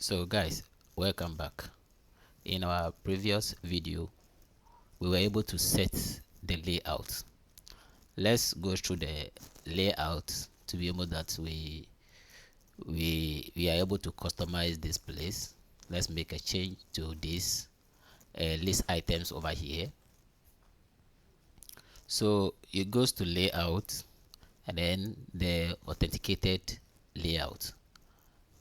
So guys, welcome back. In our previous video we were able to set the layout. Let's go through the layout to be able that we are able to customize this place. Let's make a change to this list items over here. So it goes to layout and then the authenticated layout.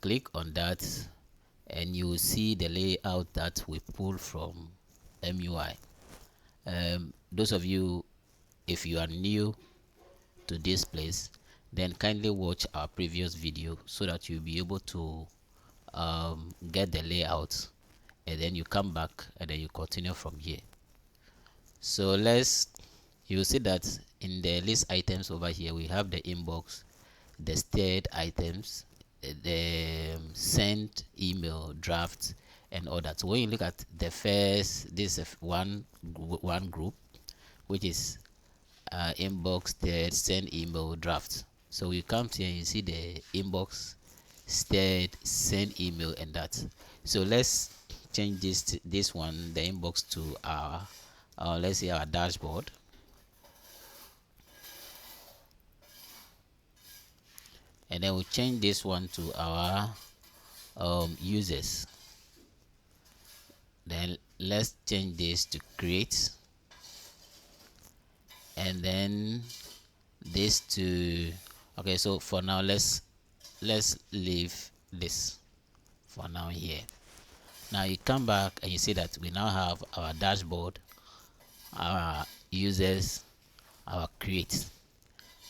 Click on that and you will see the layout that we pulled from MUI. Those of you, if you are new to this place, then kindly watch our previous video so that you'll be able to get the layout, and then you come back and then you continue from here. So you'll see that in the list items over here we have the inbox, the steered items, the sent email, draft, and all that. So when you look at the first, this is one group, which is inbox, steered, send email, draft. So you come here and you see the inbox, steered, send email, and that. So let's change this one, the inbox, to our let's say our dashboard. And then we'll change this one to our users. Then let's change this to create, and then this to okay. So for now let's leave this for now here. Now you come back and you see that we now have our dashboard, our users, our create.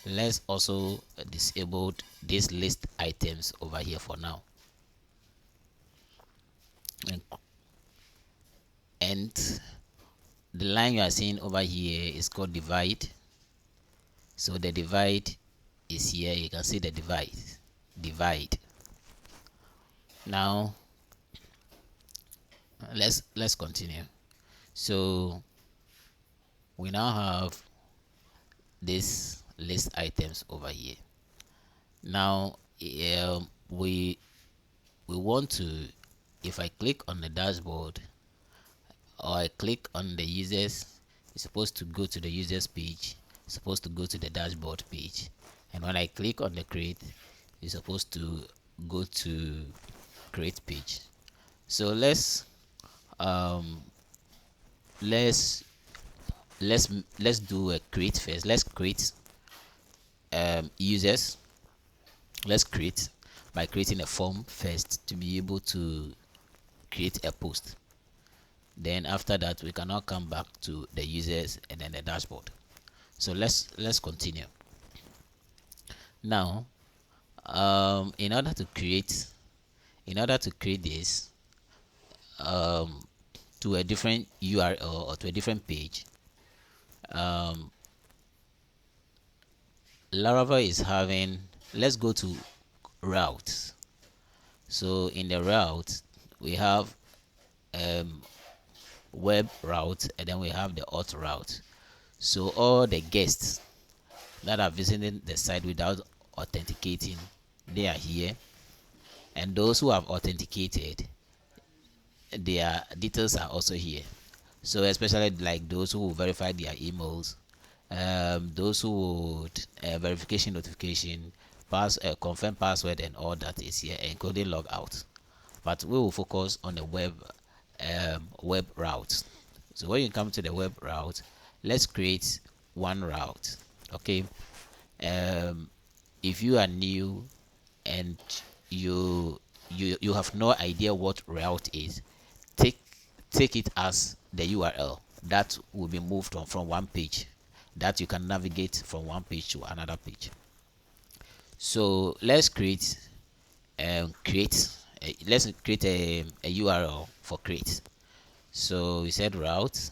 Let's also disable these list items over here for now. And the line you are seeing over here is called divide. So the divide is here. You can see the divide. Now let's continue. So we now have this list items over here. Now we want to, if I click on the dashboard or I click on the users, it's supposed to go to the users page, it's supposed to go to the dashboard page, and when I click on the create, it's supposed to go to create page. So let's do a create first. Let's create users. Let's create by creating a form first to be able to create a post. Then after that we can now come back to the users and then the dashboard. So let's continue. Now in order to create this to a different URL or to a different page, Laravel is having, let's go to routes. So in the route we have web route, and then we have the auth route. So all the guests that are visiting the site without authenticating, they are here, and those who have authenticated, their details are also here. So especially like those who will verify their emails, those who would verification notification, confirm password, and all that is here, including logout. But we will focus on the web route. So when you come to the web route, let's create one route. Okay, if you are new and you have no idea what route is, take it as the URL that will be moved on from one page, that you can navigate from one page to another page. So let's create let's create a URL for create. So we said route,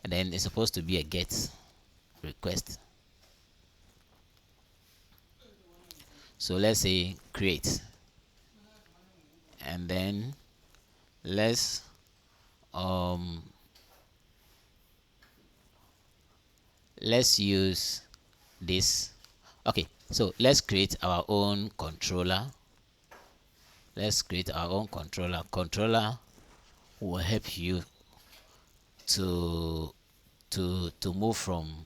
and then it's supposed to be a get request. So let's say create, and then let's use this. Okay, so let's create our own controller. let's create our own controller. Controller will help you to move from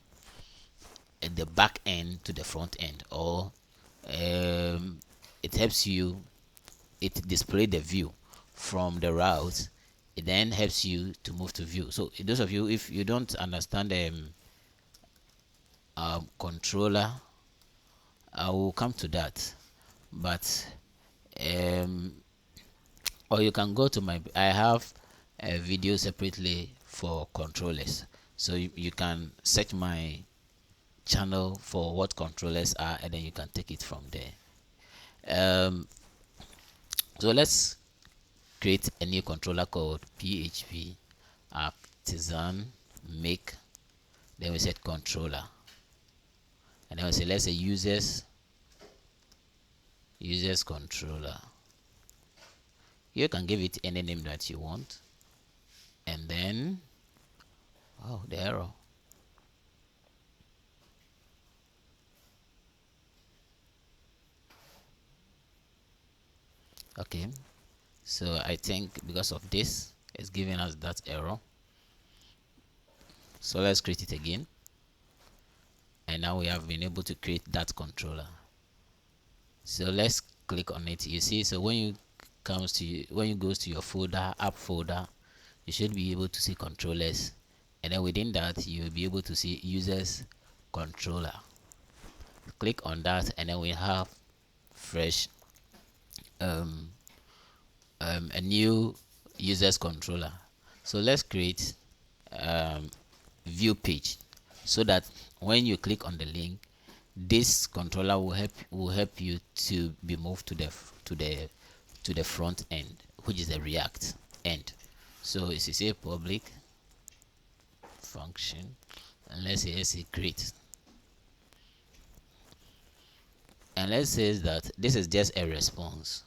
the back end to the front end, or it helps you, it display the view from the route. It then helps you to move to view. So those of you, if you don't understand controller, I will come to that. But or you can go to my, I have a video separately for controllers, so you can search my channel for what controllers are, and then you can take it from there. So let's create a new controller called php artisan make, then we set controller, and then we say, let's say users controller. You can give it any name that you want, and then oh, the error. Okay, so I think because of this it's giving us that error. So let's create it again, and now we have been able to create that controller. So let's click on it. You see, so when you goes to your folder, app folder, you should be able to see controllers, and then within that you'll be able to see users controller. Click on that, and then we have fresh a new users controller. So let's create view page, so that when you click on the link, this controller will help you to be moved to the front end, which is the React end. So it's a public function, and let's say create, and let's say that this is just a response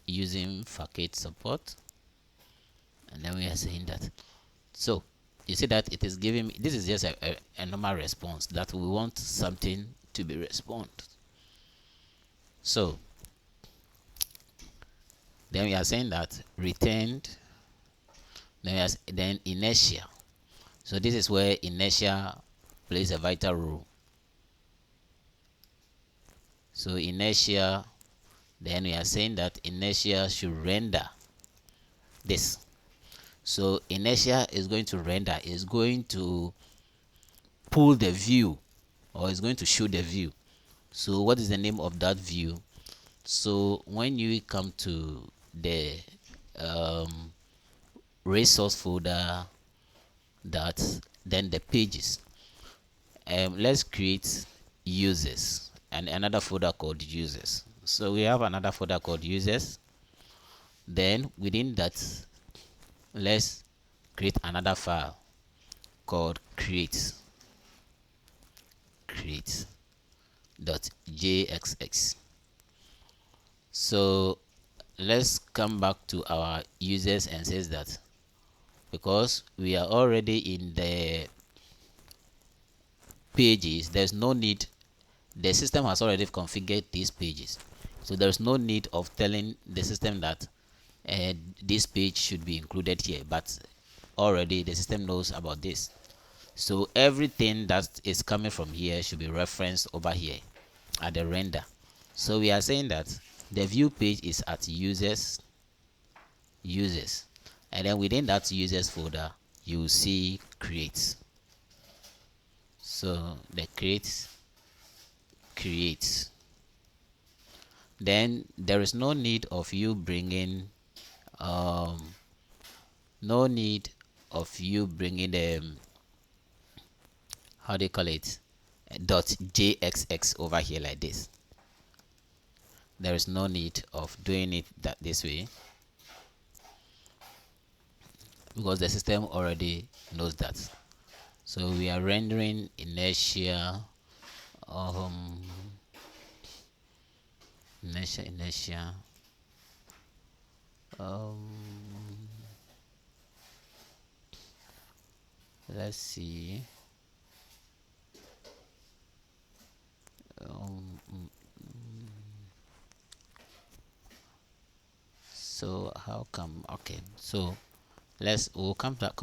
using facade support, and then we are saying that. So you see that it is giving me, this is just a normal response that we want something to be respond. So then we are saying that returned, then inertia. So this is where inertia plays a vital role. So inertia, then we are saying that inertia should render this. So inertia is going to render, is going to pull the view, or is going to show the view. So what is the name of that view? So when you come to the resource folder, that then the pages, let's create users and another folder called users. So we have another folder called users. Then within that, let's create another file called create.jxx. So let's come back to our users and says that because we are already in the pages, there's no need, the system has already configured these pages, so there's no need of telling the system that this page should be included here, but already the system knows about this. So everything that is coming from here should be referenced over here at the render. So we are saying that the view page is at users, and then within that users folder you will see create. So the create, then there is no need of you bringing no need of you bringing the how do you call it, .jxx over here like this. There is no need of doing it that this way, because the system already knows that. So we are rendering inertia, inertia, let's see, So how come? Okay, so we'll come back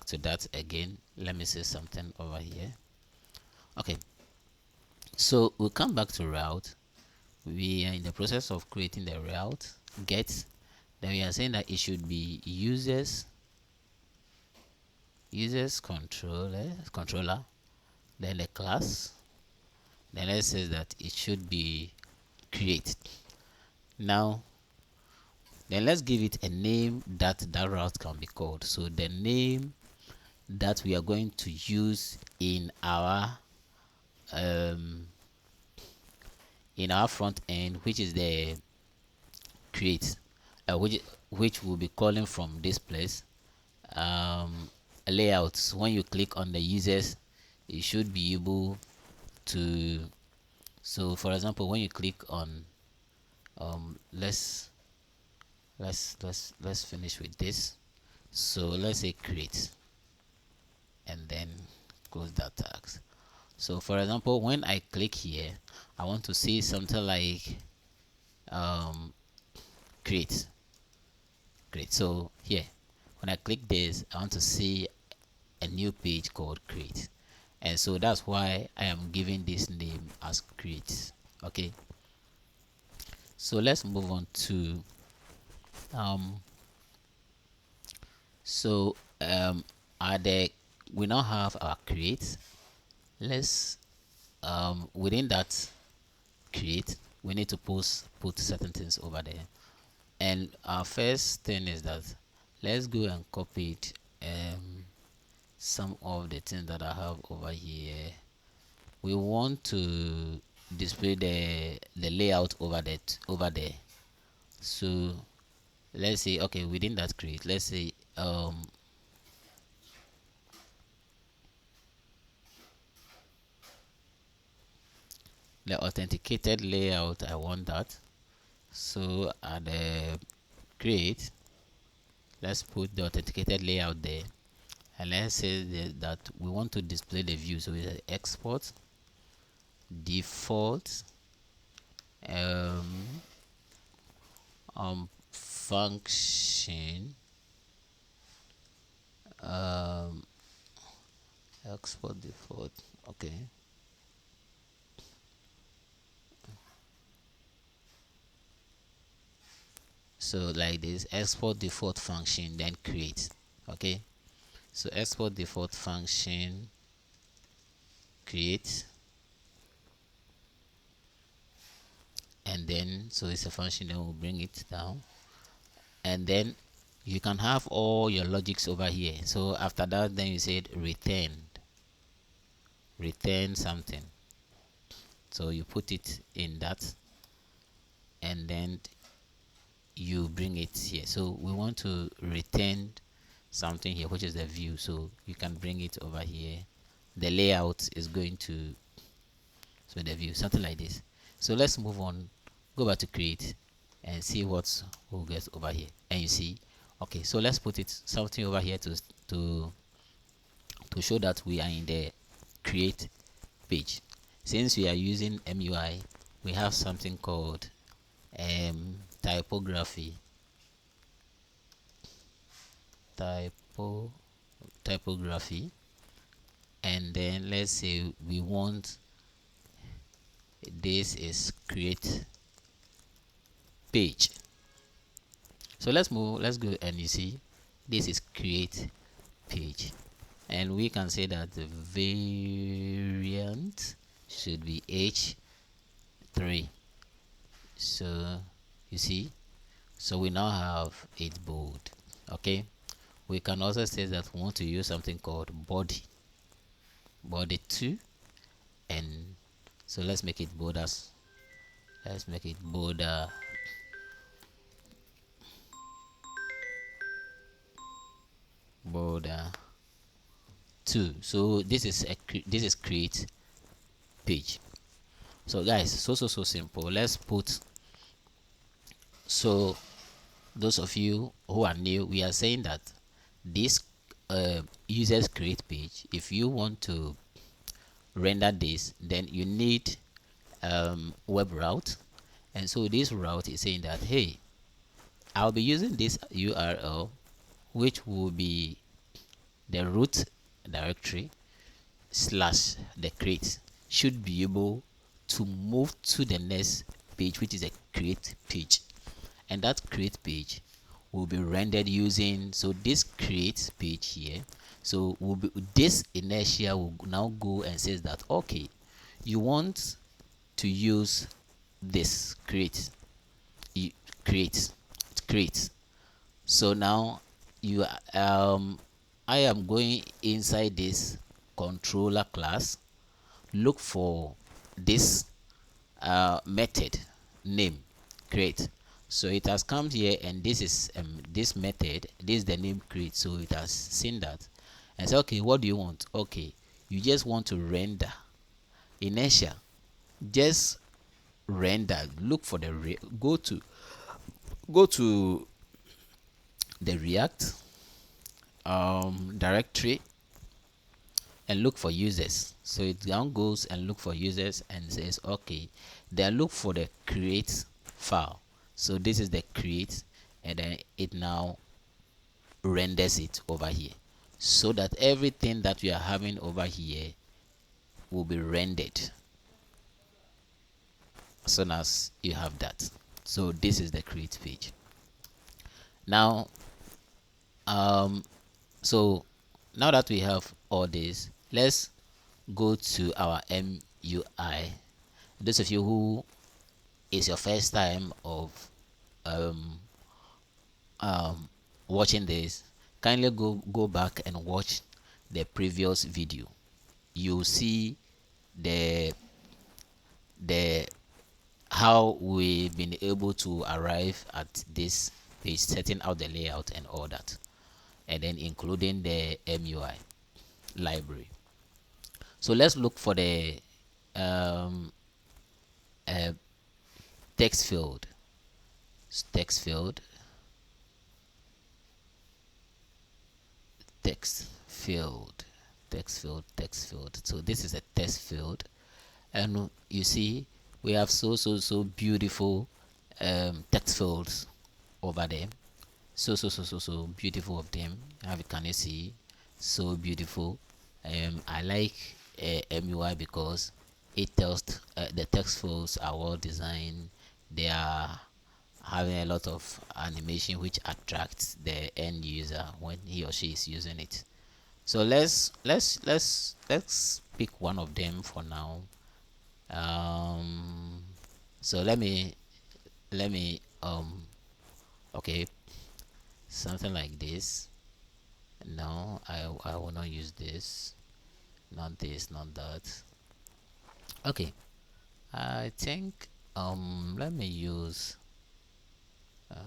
to that again. Let me say something over here. Okay, so we'll come back to route. We are in the process of creating the route get. Then we are saying that it should be users controller, then the class, then let's say that it should be create. Now then let's give it a name that route can be called. So the name that we are going to use in our front end, which is the create, which will be calling from this place. Layouts, when you click on the users, you should be able to, so for example, when you click on let's finish with this. So let's say create and then close that tags. So for example, when I click here, I want to see something like create. So here, when I click this, I want to see a new page called create, and so that's why I am giving this name as create. Okay, so let's move on to we now have our create. Let's within that create, we need to put certain things over there. And our first thing is that let's go and copy it, some of the things that I have over here. We want to display the layout over there. So let's say, okay, within that create, let's say the authenticated layout, I want that. So at the create, let's put the authenticated layout there, and let's say that we want to display the view. So we export default function export default. Okay, so like this, export default function, then create. Okay, so export default function create, and then so it's a function, then we'll bring it down, and then you can have all your logics over here. So after that, then you said return something, so you put it in that, and then you bring it here. So we want to return something here, which is the view, so you can bring it over here. The layout is going to, so the view, something like this. So let's move on, go back to create and see what we'll get over here. And you see, okay, so let's put it something over here to show that we are in the create page. Since we are using MUI, we have something called typography. Typography, and then let's say we want this is create page. So let's go, and you see this is create page, and we can say that the variant should be h3. So you see, so we now have it bold. Okay, we can also say that we want to use something called body 2, and so let's make it borders. Let's make it border border 2. So this is create page. So guys, so simple. Let's put, so those of you who are new, we are saying that this users create page, if you want to render this, then you need web route. And so this route is saying that, hey, I'll be using this URL, which will be the root directory slash the create. Should be able to move to the next page, which is a create page, and that create page will be rendered using, so this create page here, so will be, this inertia will now go and says that okay, you want to use this create, you create create. So now you I am going inside this controller class, look for this method name create. So it has come here, and this is this method, this is the name create. So it has seen that and say okay, what do you want? Okay, you just want to render inertia, just render, look for the go to the React directory and look for users. So it now goes and look for users and says okay, then look for the create file. So this is the create, and then it now renders it over here, so that everything that we are having over here will be rendered as soon as you have that. So this is the create page. Now so now that we have all this, let's go to our MUI. Those of you who is your first time of um, watching this, kindly go back and watch the previous video. You'll see the the how we've been able to arrive at this page, setting out the layout and all that, and then including the MUI library. So let's look for the um, uh, text field, text field, text field, text field, text field. So this is a text field, and you see we have so beautiful text fields over there. So beautiful of them. Can you see? So beautiful. I like MUI because it tells the text fields are well designed. They are having a lot of animation which attracts the end user when he or she is using it. So let's pick one of them for now. So let me okay, something like this. No, I will not use this, not this, not that. Okay, I think let me use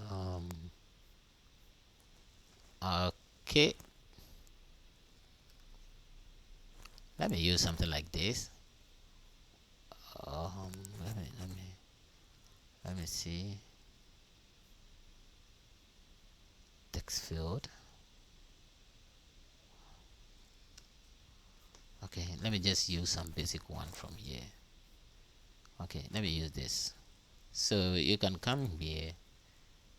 um okay, let me use something like this. um let me see, text field. Okay, let me just use some basic one from here. Okay, let me use this. So you can come here,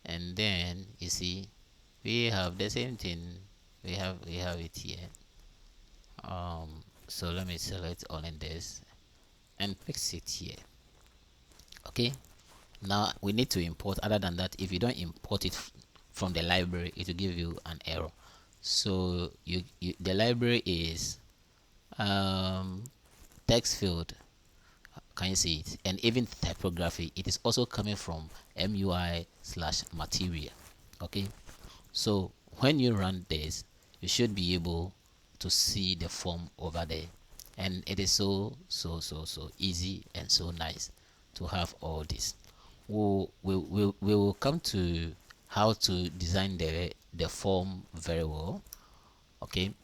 and then you see we have the same thing. We have it here. So let me select all in this and fix it here. Okay, now we need to import. Other than that, if you don't import it from the library, it will give you an error. So the library is text field. Can you see it? And even typography, it is also coming from MUI slash material. Okay, so when you run this, you should be able to see the form over there, and it is so easy and so nice to have all this. We will come to how to design the form very well. Okay,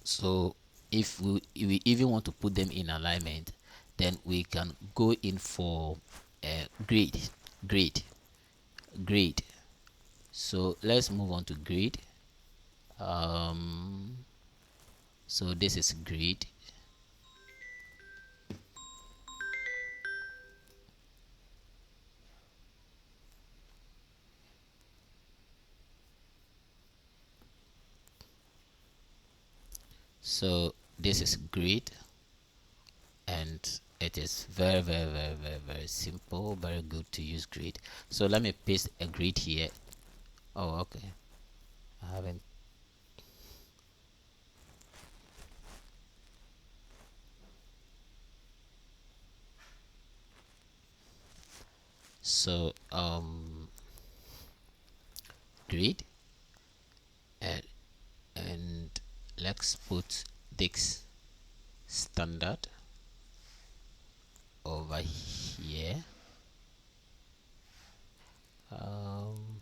so if we even want to put them in alignment, then we can go in for grid grid grid. So let's move on to grid. So this is grid. So this is grid, and it is very simple, very good to use grid. So let me paste a grid here. Oh, okay. I haven't. So grid, and let's put this standard over here. um,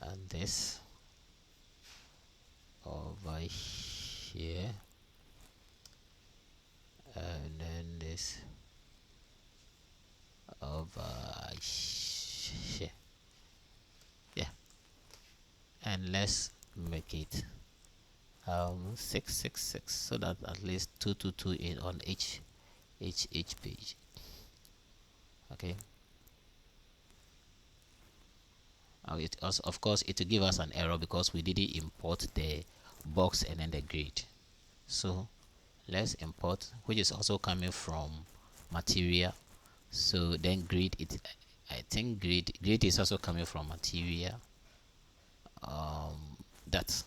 and this over here, and then this over here. Yeah, and let's make it 666, so that at least 222 in on each page. Okay. It also, of course, it will give us an error because we didn't import the box and then the grid. So let's import, which is also coming from material. So then grid, it, I think grid is also coming from material. That,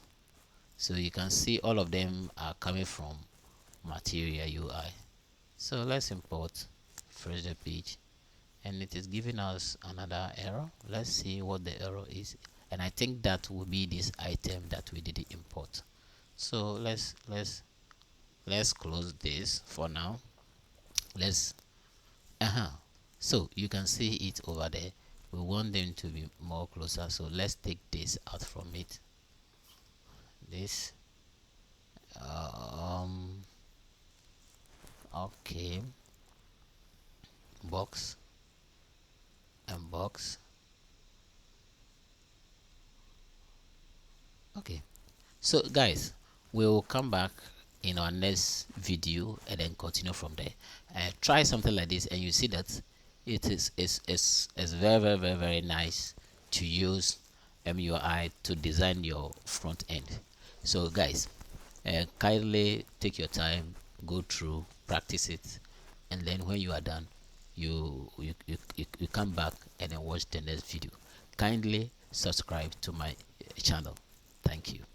so you can see all of them are coming from material UI. So let's import fresh the page, and it is giving us another error. Let's see what the error is, and I think that will be this item that we didn't import. So let's close this for now. Let's so you can see it over there. We want them to be more closer, so let's take this out from it. This okay, box and box. Okay, so guys, we will come back in our next video and then continue from there. Try something like this and you see that it is very nice to use MUI to design your front end. So guys, kindly take your time, go through, practice it, and then when you are done, you come back and then watch the next video. Kindly subscribe to my channel. Thank you.